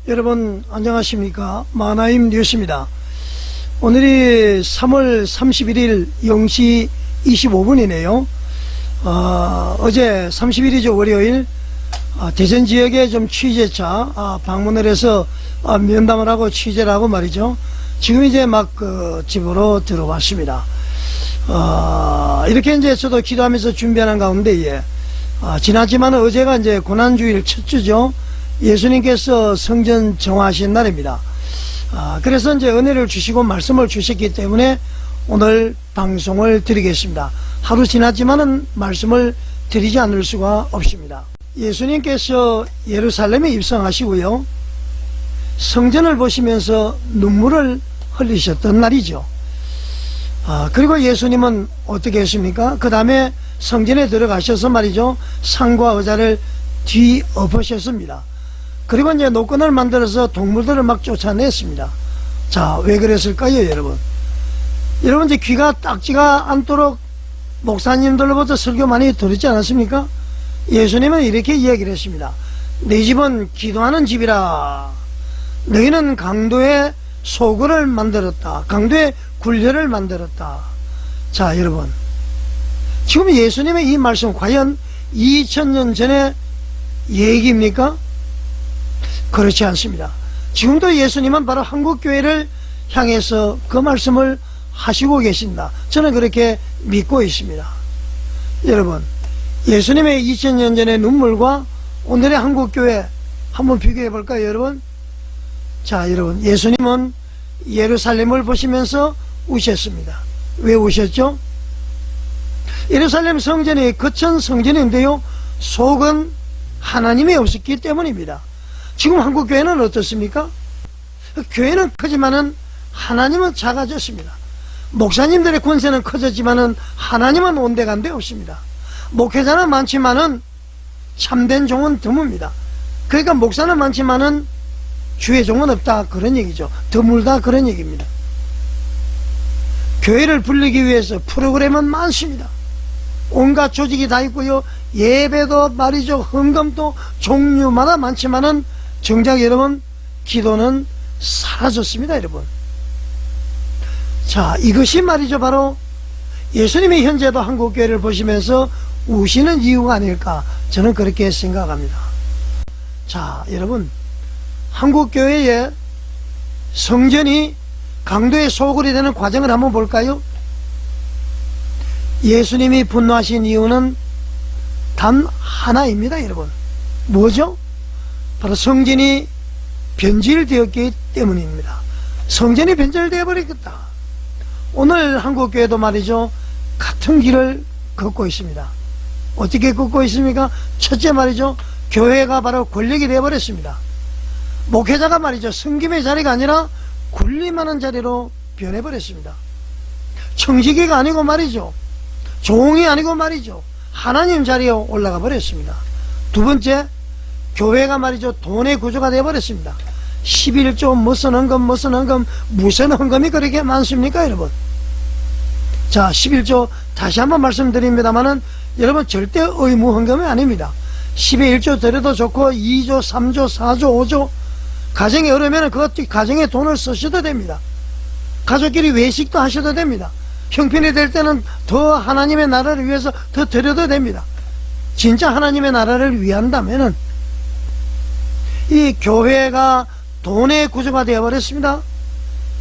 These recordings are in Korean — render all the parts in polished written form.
여러분 안녕하십니까. 마나임 뉴스입니다. 오늘이 3월 31일 0시 25분이네요 어제 30일이죠. 월요일 대전 지역에 좀 취재차 방문을 해서 면담을 하고 취재를 하고 말이죠. 지금 이제 막 집으로 들어왔습니다. 이렇게 이제 저도 기도하면서 준비하는 가운데 지났지만 어제가 이제 고난주일 첫 주죠. 예수님께서 성전 정화하신 날입니다. 그래서 이제 은혜를 주시고 말씀을 주셨기 때문에 오늘 방송을 드리겠습니다. 하루 지났지만은 말씀을 드리지 않을 수가 없습니다. 예수님께서 예루살렘에 입성하시고요, 성전을 보시면서 눈물을 흘리셨던 날이죠. 그리고 예수님은 어떻게 했습니까? 그 다음에 성전에 들어가셔서 말이죠, 상과 의자를 뒤엎으셨습니다. 그리고 이제 노끈을 만들어서 동물들을 막 쫓아냈습니다. 자, 왜 그랬을까요, 여러분? 여러분, 이제 귀가 딱지가 않도록 목사님들로부터 설교 많이 들었지 않았습니까? 예수님은 이렇게 이야기를 했습니다. 내 집은 기도하는 집이라. 너희는 강도의 소굴을 만들었다. 강도의 굴려를 만들었다. 자, 여러분, 지금 예수님의 이 말씀 과연 2000년 전의 얘기입니까? 그렇지 않습니다. 지금도 예수님은 바로 한국교회를 향해서 그 말씀을 하시고 계신다. 저는 그렇게 믿고 있습니다. 여러분, 예수님의 2000년 전의 눈물과 오늘의 한국교회 한번 비교해 볼까요, 여러분? 자, 여러분, 예수님은 예루살렘을 보시면서 우셨습니다. 왜 우셨죠? 예루살렘 성전이 거천 성전인데요, 속은 하나님이 없었기 때문입니다. 지금 한국교회는 어떻습니까? 교회는 크지만은 하나님은 작아졌습니다. 목사님들의 권세는 커졌지만은 하나님은 온데간데 없습니다. 목회자는 많지만은 참된 종은 드뭅니다. 그러니까 목사는 많지만은 주의 종은 없다, 그런 얘기죠. 드물다, 그런 얘기입니다. 교회를 불리기 위해서 프로그램은 많습니다. 온갖 조직이 다 있고요, 예배도 말이죠, 헌금도 종류마다 많지만은 정작 여러분, 기도는 사라졌습니다, 여러분. 자, 이것이 말이죠, 바로 예수님이 현재도 한국교회를 보시면서 우시는 이유가 아닐까, 저는 그렇게 생각합니다. 자, 여러분, 한국교회의 성전이 강도의 소굴이 되는 과정을 한번 볼까요? 예수님이 분노하신 이유는 단 하나입니다, 여러분. 뭐죠? 바로 성전이 변질되었기 때문입니다. 성전이 변질되어 버리겠다. 오늘 한국교회도 말이죠, 같은 길을 걷고 있습니다. 어떻게 걷고 있습니까? 첫째 말이죠, 교회가 바로 권력이 되어버렸습니다. 목회자가 말이죠, 섬김의 자리가 아니라 군림하는 자리로 변해버렸습니다. 청지기가 아니고 말이죠, 종이 아니고 말이죠, 하나님 자리에 올라가 버렸습니다. 두 번째, 교회가 말이죠, 돈의 구조가 되어버렸습니다. 11조 무슨 헌금 무슨 헌금이 그렇게 많습니까, 여러분? 자, 11조 다시 한번 말씀드립니다만은 여러분, 절대 의무 헌금이 아닙니다. 10에 1조 드려도 좋고 2조 3조 4조 5조 가정에 어려우면 그것 가정에 돈을 쓰셔도 됩니다. 가족끼리 외식도 하셔도 됩니다. 형편이 될 때는 더 하나님의 나라를 위해서 더 드려도 됩니다. 진짜 하나님의 나라를 위한다면은 이 교회가 돈의 구조가 되어버렸습니다.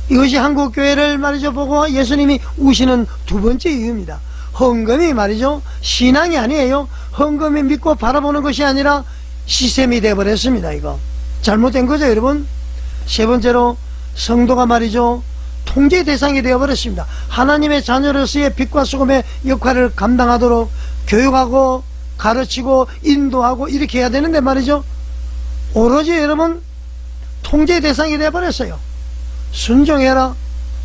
이것이 한국교회를 말이죠 보고 예수님이 우시는 두 번째 이유입니다. 헌금이 말이죠, 신앙이 아니에요. 헌금이 믿고 바라보는 것이 아니라 시스템이 되어버렸습니다. 이거 잘못된 거죠, 여러분. 세 번째로, 성도가 말이죠, 통제 대상이 되어버렸습니다. 하나님의 자녀로서의 빛과 소금의 역할을 감당하도록 교육하고 가르치고 인도하고 이렇게 해야 되는데 말이죠, 오로지 여러분 통제 대상이 되어버렸어요. 순종해라.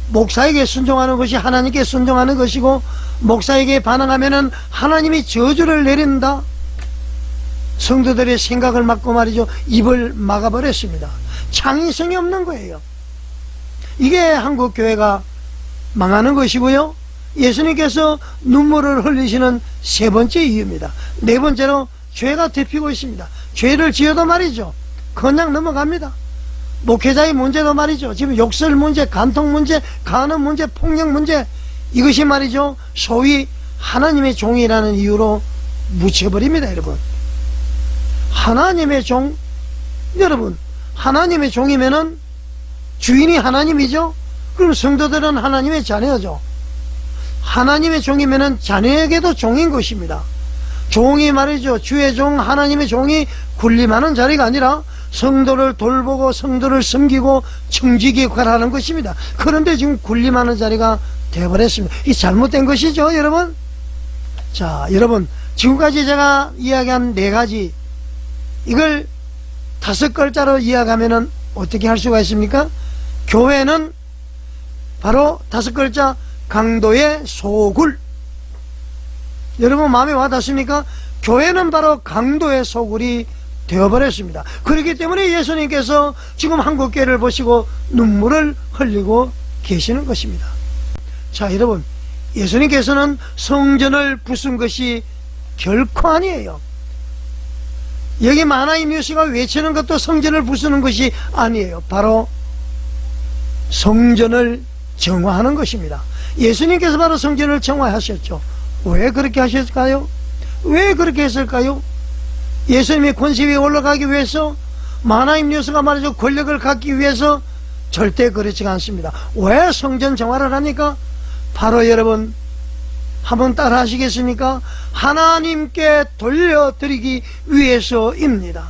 목사에게 순종하는 것이 하나님께 순종하는 것이고, 목사에게 반항하면은 하나님이 저주를 내린다. 성도들의 생각을 막고 말이죠, 입을 막아버렸습니다. 창의성이 없는 거예요. 이게 한국교회가 망하는 것이고요, 예수님께서 눈물을 흘리시는 세 번째 이유입니다. 네 번째로, 죄가 덮이고 있습니다. 죄를 지어도 말이죠, 그냥 넘어갑니다. 목회자의 문제도 말이죠. 지금 욕설 문제, 간통 문제, 간음 문제, 폭력 문제, 이것이 말이죠. 소위 하나님의 종이라는 이유로 묻혀버립니다, 여러분. 하나님의 종, 여러분, 하나님의 종이면은 주인이 하나님이죠? 그럼 성도들은 하나님의 자녀죠. 하나님의 종이면은 자녀에게도 종인 것입니다. 종이 말이죠. 주의 종, 하나님의 종이 군림하는 자리가 아니라 성도를 돌보고 성도를 섬기고 청지기 역할을 하는 것입니다. 그런데 지금 군림하는 자리가 되어버렸습니다. 이 잘못된 것이죠, 여러분. 자, 여러분, 지금까지 제가 이야기한 4가지, 이걸 5글자로 이야기하면은 어떻게 할 수가 있습니까? 교회는 바로 5글자, 강도의 소굴. 여러분 마음에 와닿습니까? 교회는 바로 강도의 소굴이 되어버렸습니다. 그렇기 때문에 예수님께서 지금 한국교회를 보시고 눈물을 흘리고 계시는 것입니다. 자, 여러분, 예수님께서는 성전을 부순 것이 결코 아니에요. 여기 마나임 뉴스가 외치는 것도 성전을 부수는 것이 아니에요. 바로 성전을 정화하는 것입니다. 예수님께서 바로 성전을 정화하셨죠. 왜 그렇게 하셨을까요? 왜 그렇게 했을까요? 예수님이 권세 위에 올라가기 위해서, 마나임 뉴스가 말이죠, 권력을 갖기 위해서? 절대 그렇지가 않습니다. 왜 성전 정화를 하니까? 바로 여러분 한번 따라 하시겠습니까? 하나님께 돌려드리기 위해서입니다.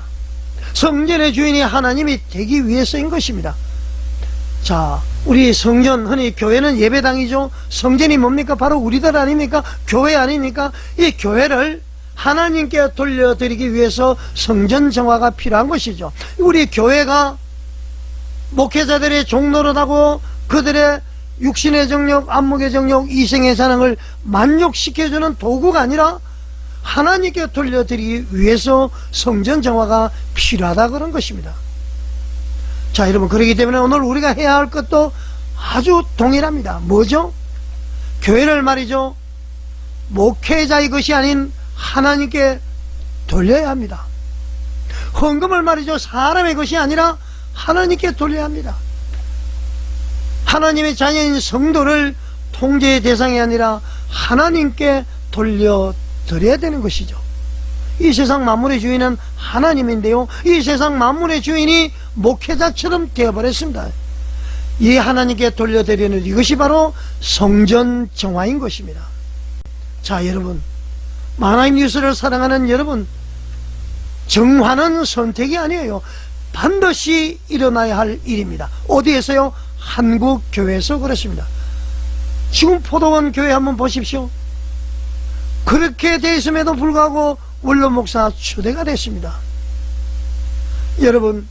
성전의 주인이 하나님이 되기 위해서인 것입니다. 자, 우리 성전, 흔히 교회는 예배당이죠. 성전이 뭡니까? 바로 우리들 아닙니까? 교회 아닙니까? 이 교회를 하나님께 돌려드리기 위해서 성전 정화가 필요한 것이죠. 우리 교회가 목회자들의 종노릇하고 그들의 육신의 정욕, 안목의 정욕, 이생의 사랑을 만족시켜주는 도구가 아니라 하나님께 돌려드리기 위해서 성전 정화가 필요하다, 그런 것입니다. 자, 여러분, 그렇기 때문에 오늘 우리가 해야 할 것도 아주 동일합니다. 뭐죠? 교회를 말이죠, 목회자의 것이 아닌 하나님께 돌려야 합니다. 헌금을 말이죠, 사람의 것이 아니라 하나님께 돌려야 합니다. 하나님의 자녀인 성도를 통제의 대상이 아니라 하나님께 돌려드려야 되는 것이죠. 이 세상 만물의 주인은 하나님인데요, 이 세상 만물의 주인이 목회자처럼 되어버렸습니다. 이 하나님께 돌려드리는 이것이 바로 성전 정화인 것입니다. 자, 여러분, 마나임 뉴스를 사랑하는 여러분, 정화는 선택이 아니에요. 반드시 일어나야 할 일입니다. 어디에서요? 한국 교회에서 그렇습니다. 지금 포도원 교회 한번 보십시오. 그렇게 돼 있음에도 불구하고 원로 목사 추대가 됐습니다. 여러분,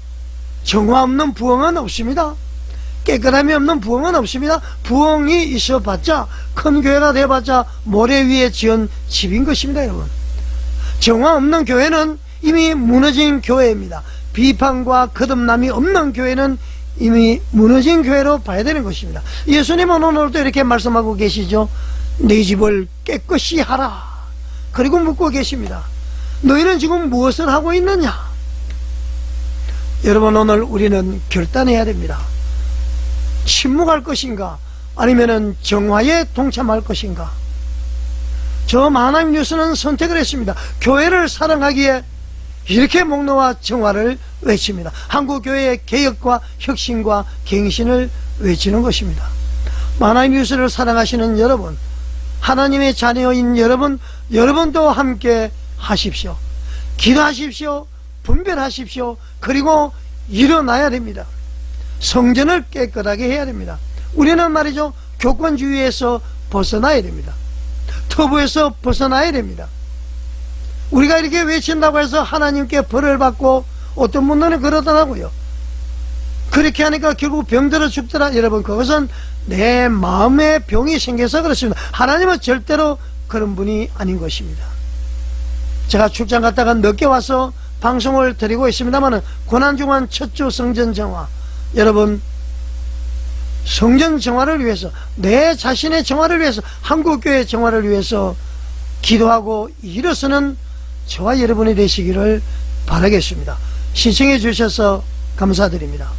정화 없는 부흥은 없습니다. 깨끗함이 없는 부흥은 없습니다. 부흥이 있어봤자, 큰 교회가 돼봤자 모래 위에 지은 집인 것입니다. 여러분, 정화 없는 교회는 이미 무너진 교회입니다. 비판과 거듭남이 없는 교회는 이미 무너진 교회로 봐야 되는 것입니다. 예수님은 오늘도 이렇게 말씀하고 계시죠. 내 집을 깨끗이 하라. 그리고 묻고 계십니다. 너희는 지금 무엇을 하고 있느냐? 여러분, 오늘 우리는 결단해야 됩니다. 침묵할 것인가, 아니면은 정화에 동참할 것인가? 저 마나임 뉴스는 선택을 했습니다. 교회를 사랑하기에 이렇게 목놓아 정화를 외칩니다. 한국교회의 개혁과 혁신과 갱신을 외치는 것입니다. 마나임 뉴스를 사랑하시는 여러분, 하나님의 자녀인 여러분, 여러분도 함께 하십시오. 기도하십시오. 분별하십시오. 그리고 일어나야 됩니다. 성전을 깨끗하게 해야 됩니다. 우리는 말이죠, 교권주의에서 벗어나야 됩니다. 터부에서 벗어나야 됩니다. 우리가 이렇게 외친다고 해서 하나님께 벌을 받고, 어떤 분들은 그러더라고요. 그렇게 하니까 결국 병들어 죽더라. 여러분, 그것은 내 마음에 병이 생겨서 그렇습니다. 하나님은 절대로 그런 분이 아닌 것입니다. 제가 출장 갔다가 늦게 와서 방송을 드리고 있습니다만, 고난중한 첫 주 성전 정화, 여러분, 성전 정화를 위해서, 내 자신의 정화를 위해서, 한국교회 정화를 위해서 기도하고 일어서는 저와 여러분이 되시기를 바라겠습니다. 시청해 주셔서 감사드립니다.